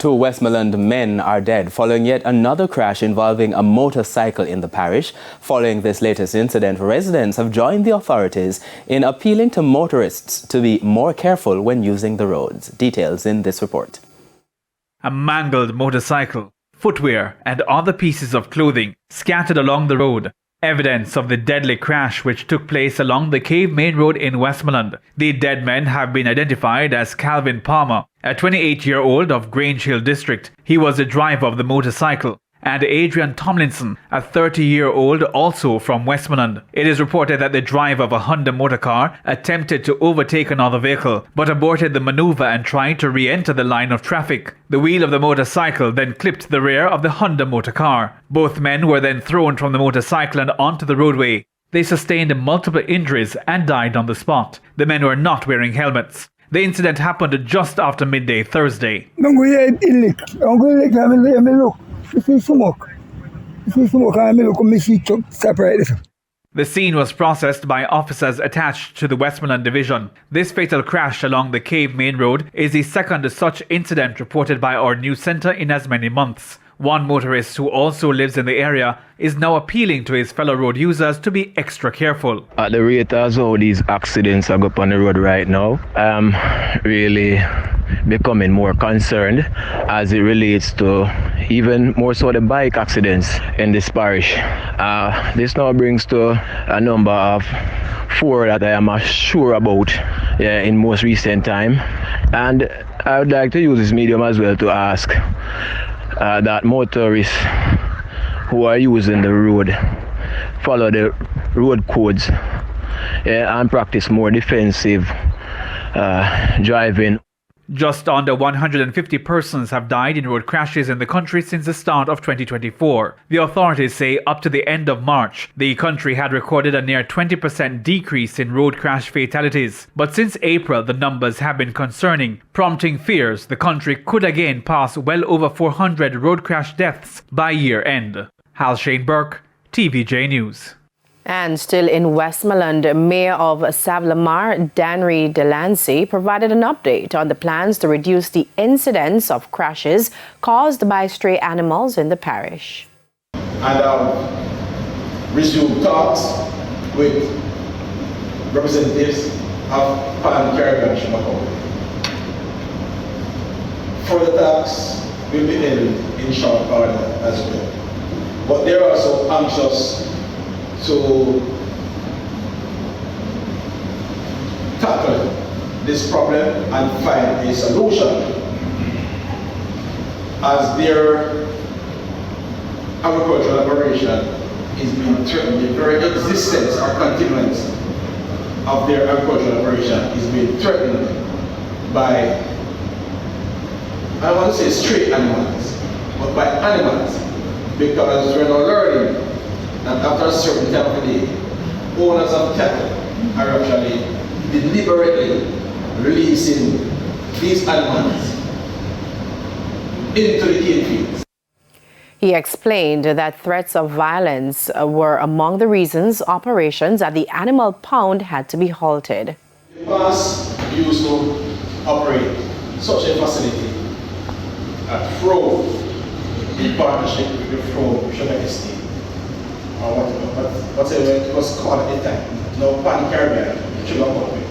Two Westmoreland men are dead following yet another crash involving a motorcycle in the parish. Following this latest incident, residents have joined the authorities in appealing to motorists to be more careful when using the roads. Details in this report. A mangled motorcycle, footwear and other pieces of clothing scattered along the road. Evidence of the deadly crash which took place along the Cave Main Road in Westmoreland. The dead men have been identified as Calvin Palmer, a 28-year-old of Grange Hill District. He was the driver of the motorcycle. And Adrian Tomlinson, a 30-year-old also from Westmoreland. It is reported that the driver of a Honda motorcar attempted to overtake another vehicle, but aborted the maneuver and tried to re-enter the line of traffic. The wheel of the motorcycle then clipped the rear of the Honda motorcar. Both men were then thrown from the motorcycle and onto the roadway. They sustained multiple injuries and died on the spot. The men were not wearing helmets. The incident happened just after midday Thursday. The scene was processed by officers attached to the Westmoreland Division. This fatal crash along the Cave Main Road is the second such incident reported by our news centre in as many months. One motorist who also lives in the area is now appealing to his fellow road users to be extra careful. At the rate as how these accidents are up on the road right now, I'm really becoming more concerned as it relates to even more so the bike accidents in this parish. This now brings to a number of 4 that I am sure about in most recent time. And I would like to use this medium as well to ask that motorists who are using the road follow the road codes and practice more defensive driving. Just under 150 persons have died in road crashes in the country since the start of 2024. The authorities say up to the end of March, the country had recorded a near 20% decrease in road crash fatalities. But since April, the numbers have been concerning, prompting fears the country could again pass well over 400 road crash deaths by year end. Hal Shane Burke, TVJ News. And still in Westmoreland, Mayor of Savlamar, Danry Delancey, provided an update on the plans to reduce the incidence of crashes caused by stray animals in the parish. And resumed talks with representatives of Pan Caribbean Jamaica. Further talks will be held in short order as well. But they are also anxious to tackle this problem and find a solution, as their agricultural operation is being threatened. The very existence or continuance of their agricultural operation is being threatened by, I don't want to say stray animals, but by animals, because we're now learning that after a certain time of the day, owners of cattle are actually deliberately releasing these animals into the cane fields. He explained that threats of violence were among the reasons operations at the animal pound had to be halted. The past used to operate such a facility at Fro in partnership with the Fro Sugar Estate, or whatever it was called at the time, now Pan Caribbean Sugar Company.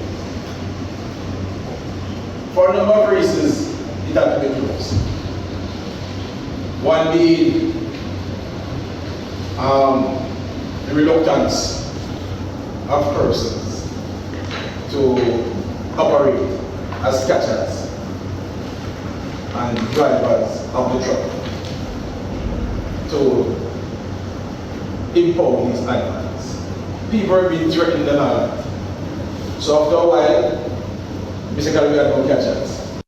For a number of reasons, it had to be closed. One being the reluctance of persons to operate as catchers and drivers of the truck to impound these animals. People are being threatened and all that. So after a while, basically we had no catchers.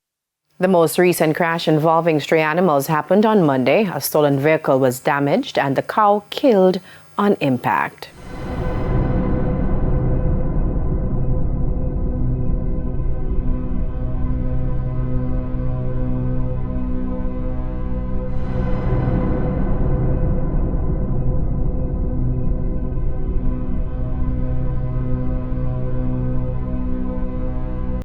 The most recent crash involving stray animals happened on Monday. A stolen vehicle was damaged and the cow killed on impact.